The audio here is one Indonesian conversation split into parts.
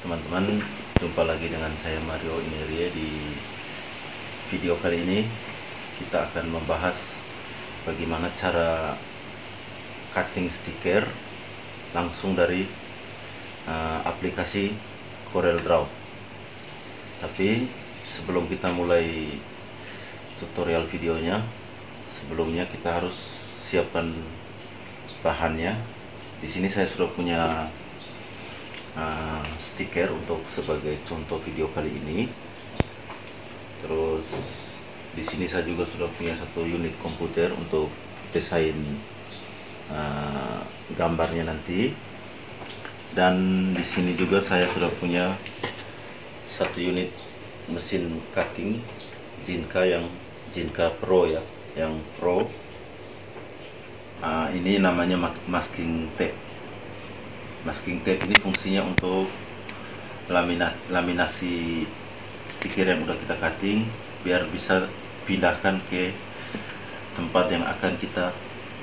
teman-teman, jumpa lagi dengan saya Mario Inirie. Di video kali ini kita akan membahas bagaimana cara cutting stiker langsung dari aplikasi CorelDRAW. Tapi sebelum kita mulai tutorial videonya, sebelumnya kita harus siapkan bahannya. Di sini saya sudah punya stiker untuk sebagai contoh video kali ini. Terus di sini saya juga sudah punya satu unit komputer untuk desain gambarnya nanti. Dan di sini juga saya sudah punya satu unit mesin cutting Jinka Pro ya, yang Pro. Ini namanya masking tape. Masking tape ini fungsinya untuk laminasi stiker yang udah kita cutting, biar bisa pindahkan ke tempat yang akan kita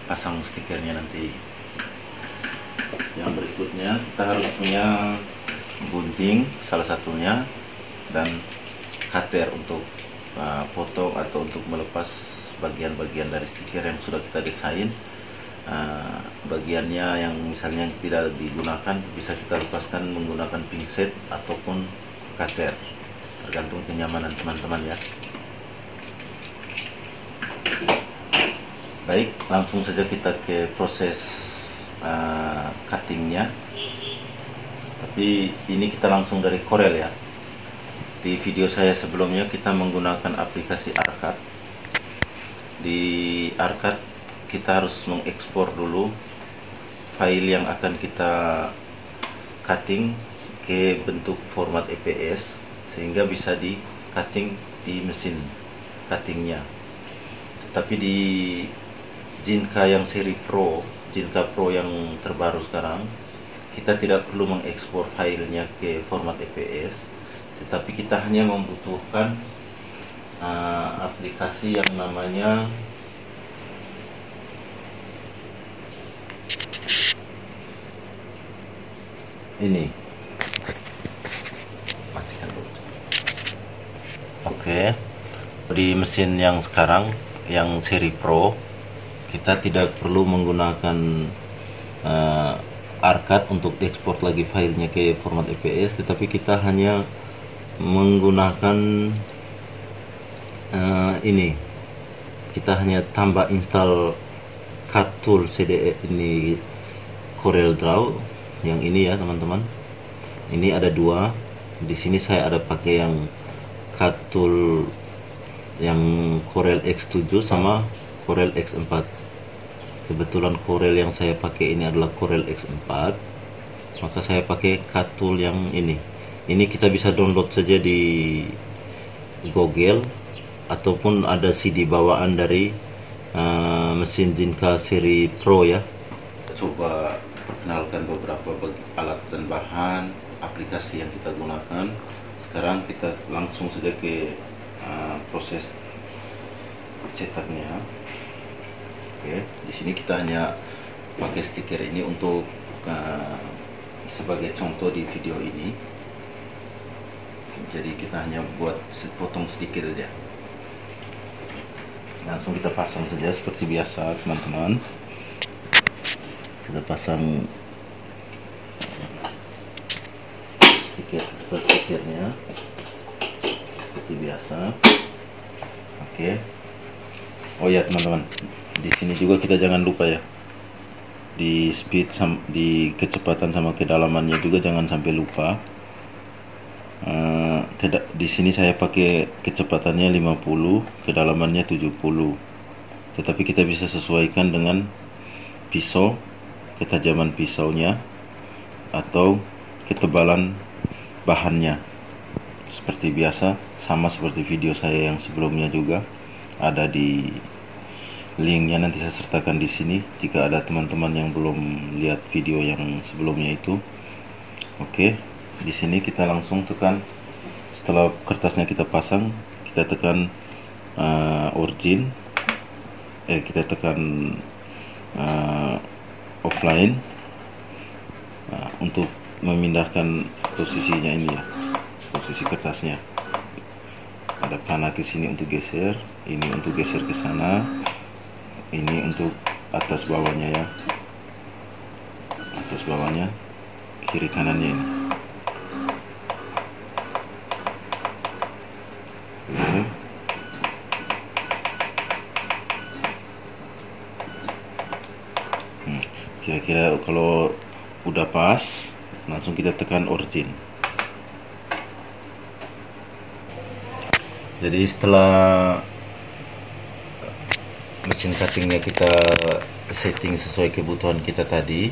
pasang stikernya nanti. Yang berikutnya kita harus punya gunting salah satunya, dan cutter untuk potong atau untuk melepas bagian-bagian dari stiker yang sudah kita desain. Bagiannya yang misalnya tidak digunakan bisa kita lepaskan menggunakan pinset ataupun cutter, tergantung kenyamanan teman-teman ya. Baik, langsung saja kita ke proses cuttingnya. Tapi ini kita langsung dari Corel ya. Di video saya sebelumnya kita menggunakan aplikasi Arcad. Di Arcad kita harus mengekspor dulu file yang akan kita cutting ke bentuk format EPS sehingga bisa di cutting di mesin cuttingnya. Tapi di Jinka yang seri Pro, Jinka Pro yang terbaru sekarang, kita tidak perlu mengekspor filenya ke format EPS, tetapi kita hanya membutuhkan aplikasi yang namanya ini. Oke. Di mesin yang sekarang yang seri Pro, kita tidak perlu menggunakan Arcad untuk ekspor lagi filenya ke format EPS, tetapi kita hanya menggunakan ini. Kita hanya tambah install Cut Tool CDE ini CorelDRAW yang ini ya teman-teman. Ini ada dua. Di sini saya ada pakai yang Cut Tool yang Corel X7 sama Corel X4. Kebetulan Corel yang saya pakai ini adalah Corel X4, maka saya pakai Cut Tool yang ini. Ini kita bisa download saja di Google ataupun ada CD bawaan dari mesin Jinka seri Pro ya. Coba perkenalkan beberapa alat dan bahan aplikasi yang kita gunakan. Sekarang kita langsung saja ke proses cetaknya. Oke, di sini kita hanya pakai stiker ini untuk sebagai contoh di video ini. Jadi kita hanya buat potong stiker saja. Langsung kita pasang saja seperti biasa teman-teman. Kita pasang stikernya seperti biasa. Oke. Oh ya teman-teman, di sini juga kita jangan lupa ya, di speed di kecepatan sama kedalamannya juga jangan sampai lupa. Di sini saya pakai kecepatannya 50, kedalamannya 70. Tetapi kita bisa sesuaikan dengan pisau, ketajaman pisaunya atau ketebalan bahannya. Seperti biasa, sama seperti video saya yang sebelumnya juga ada di linknya, nanti saya sertakan di sini jika ada teman-teman yang belum lihat video yang sebelumnya itu. Oke, di sini kita langsung tekan. Setelah kertasnya kita pasang, kita tekan origin, kita tekan offline untuk memindahkan posisinya ini ya, posisi kertasnya. Ada panah ke sini untuk geser, ini untuk geser ke sana, ini untuk atas bawahnya ya, atas bawahnya, kiri kanannya ini. Oke. Kira-kira kalau udah pas, langsung kita tekan origin. Jadi setelah mesin cuttingnya kita setting sesuai kebutuhan kita tadi,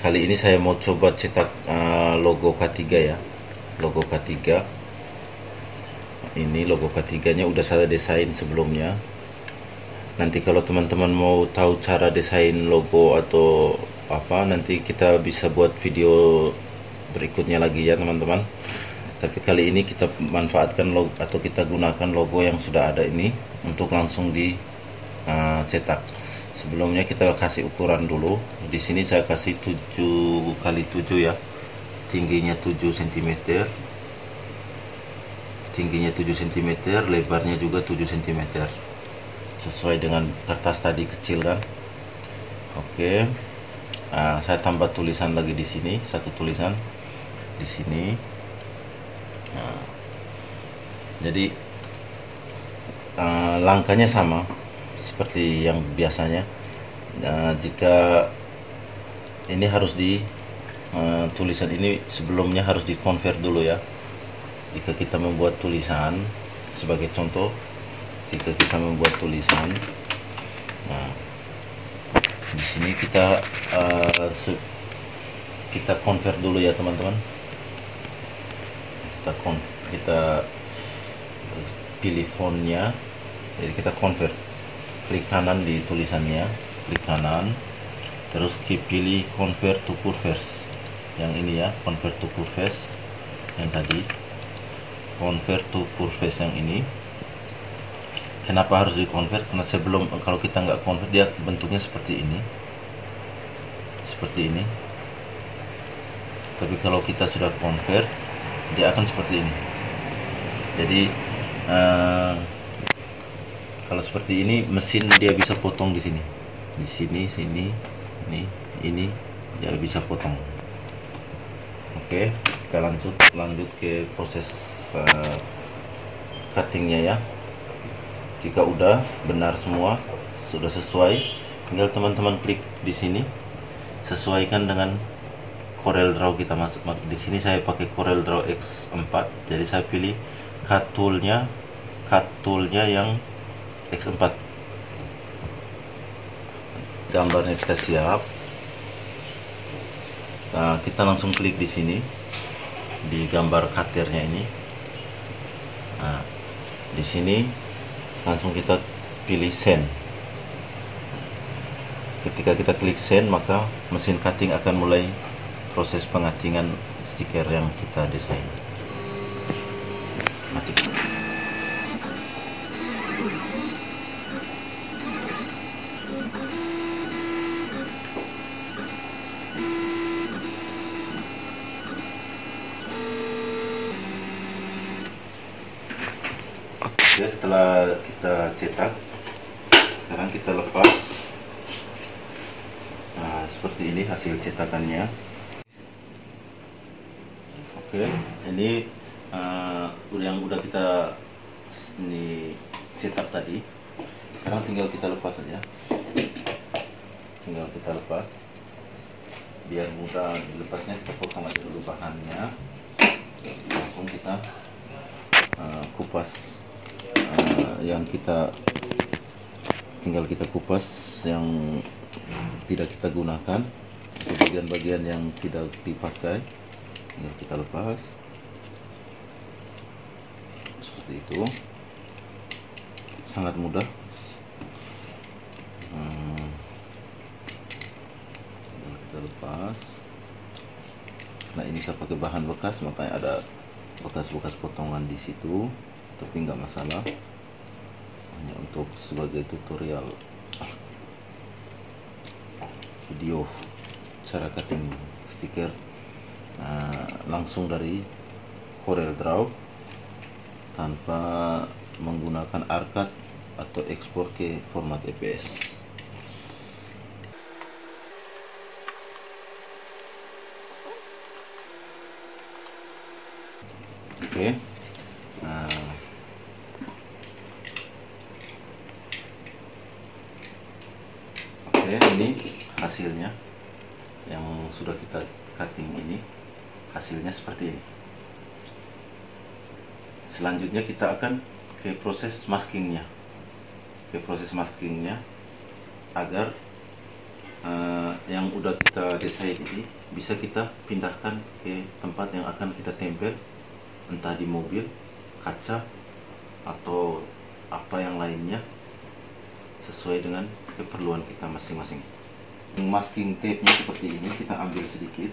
kali ini saya mau coba cetak logo K3 ya, logo K3. Ini logo K3 nya udah saya desain sebelumnya. Nanti kalau teman-teman mau tahu cara desain logo atau apa, nanti kita bisa buat video berikutnya lagi ya teman-teman. Tapi kali ini kita manfaatkan logo atau kita gunakan logo yang sudah ada ini untuk langsung dicetak. Sebelumnya kita kasih ukuran dulu. Di sini saya kasih 7 kali 7 ya. Tingginya 7 cm. Tingginya 7 cm, lebarnya juga 7 cm. Sesuai dengan kertas tadi kecil kan. Oke. Saya tambah tulisan lagi di sini, satu tulisan di sini. Jadi langkahnya sama seperti yang biasanya. Jika ini harus tulisan ini sebelumnya harus di-convert dulu ya. Jika kita membuat tulisan, sebagai contoh, jika kita membuat tulisan, di sini kita convert dulu ya teman-teman. Kita pilih fontnya, jadi kita convert, klik kanan di tulisannya, klik kanan, terus pilih convert to curves yang ini ya, convert to curves yang tadi, convert to curves yang ini. Kenapa harus di convert? Karena sebelum, kalau kita nggak convert, dia bentuknya seperti ini, seperti ini. Tapi kalau kita sudah convert, dia akan seperti ini. Jadi kalau seperti ini, mesin dia bisa potong di sini, sini, ini dia bisa potong. Oke, kita lanjut ke proses cuttingnya ya. Jika udah benar semua, sudah sesuai, tinggal teman-teman klik di sini, sesuaikan dengan Corel Draw kita masuk. Di sini saya pakai Corel Draw X4, jadi saya pilih cut toolnya yang X4. Gambarnya kita siap. Kita langsung klik di sini di gambar cutternya ini. Di sini langsung kita pilih send. Ketika kita klik send, maka mesin cutting akan mulai proses pengatingan stiker yang kita desain. Oke, setelah kita cetak, sekarang kita lepas. Seperti ini hasil cetakannya. Oke, ini yang udah kita cetak tadi. Sekarang tinggal kita lepas saja. Tinggal kita lepas. Biar mudah dilepasnya, kita potong aja dulu bahannya. Langsung kita kupas. Yang kita tinggal kita kupas yang tidak kita gunakan, atau bagian-bagian yang tidak dipakai tinggal kita lepas seperti itu. Sangat mudah. Tinggal kita lepas. Nah, ini saya pakai bahan bekas, makanya ada bekas-bekas potongan di situ, tapi nggak masalah, hanya untuk sebagai tutorial video cara cutting stiker langsung dari CorelDRAW tanpa menggunakan ARCAD atau ekspor ke format EPS. Oke. Oke, ini hasilnya yang sudah kita cutting ini, hasilnya seperti ini. Selanjutnya kita akan ke proses maskingnya, agar yang udah kita desain ini bisa kita pindahkan ke tempat yang akan kita tempel, entah di mobil, kaca, atau apa yang lainnya, sesuai dengan keperluan kita masing-masing. Masking tape-nya seperti ini, kita ambil sedikit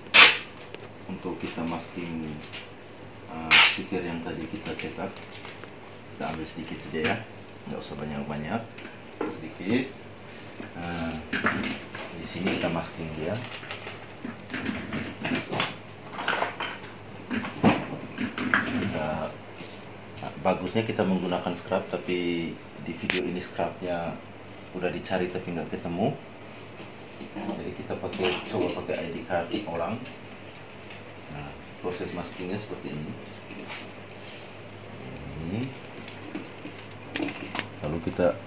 untuk kita masking stiker yang tadi kita cetak. Kita ambil sedikit saja ya, nggak usah banyak-banyak, sedikit. Di sini kita masking dia. Bagusnya kita menggunakan scrub, tapi di video ini scrubnya udah dicari tapi nggak ketemu. Jadi kita coba pakai ID card orang. Nah, proses maskingnya seperti ini. Lalu kita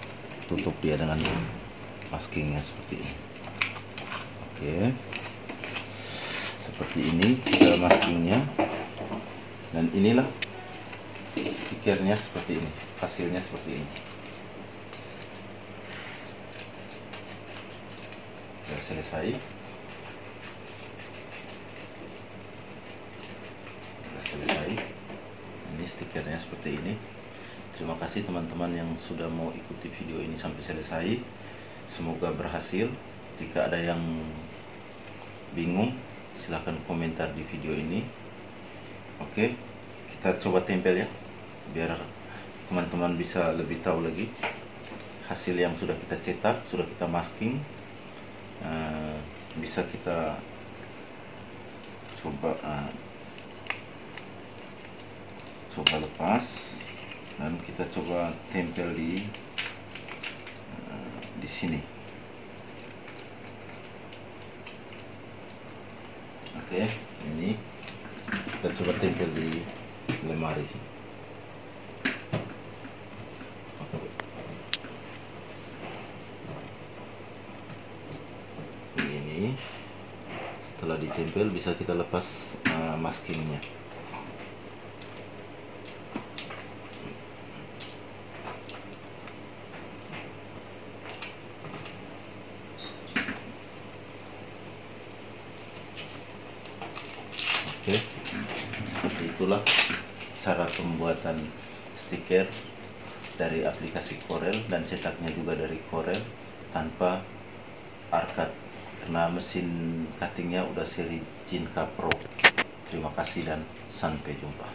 tutup dia dengan maskingnya seperti ini. Oke, seperti ini kita maskingnya, dan inilah stikernya seperti ini, hasilnya seperti ini. Sudah selesai. Ini stikernya seperti ini. Terima kasih teman-teman yang sudah mau ikuti video ini sampai selesai. Semoga berhasil. Jika ada yang bingung, silahkan komentar di video ini. Oke, kita coba tempel ya, biar teman-teman bisa lebih tahu lagi hasil yang sudah kita cetak, sudah kita masking. Bisa kita coba lepas, dan kita coba tempel di sini. Oke, ini kita coba tempel di lemari sini. Ini setelah ditempel bisa kita lepas maskingnya. Oke, seperti itulah cara pembuatan stiker dari aplikasi Corel, dan cetaknya juga dari Corel tanpa ARCAD, karena mesin cuttingnya udah seri Jinka Pro. Terima kasih dan sampai jumpa.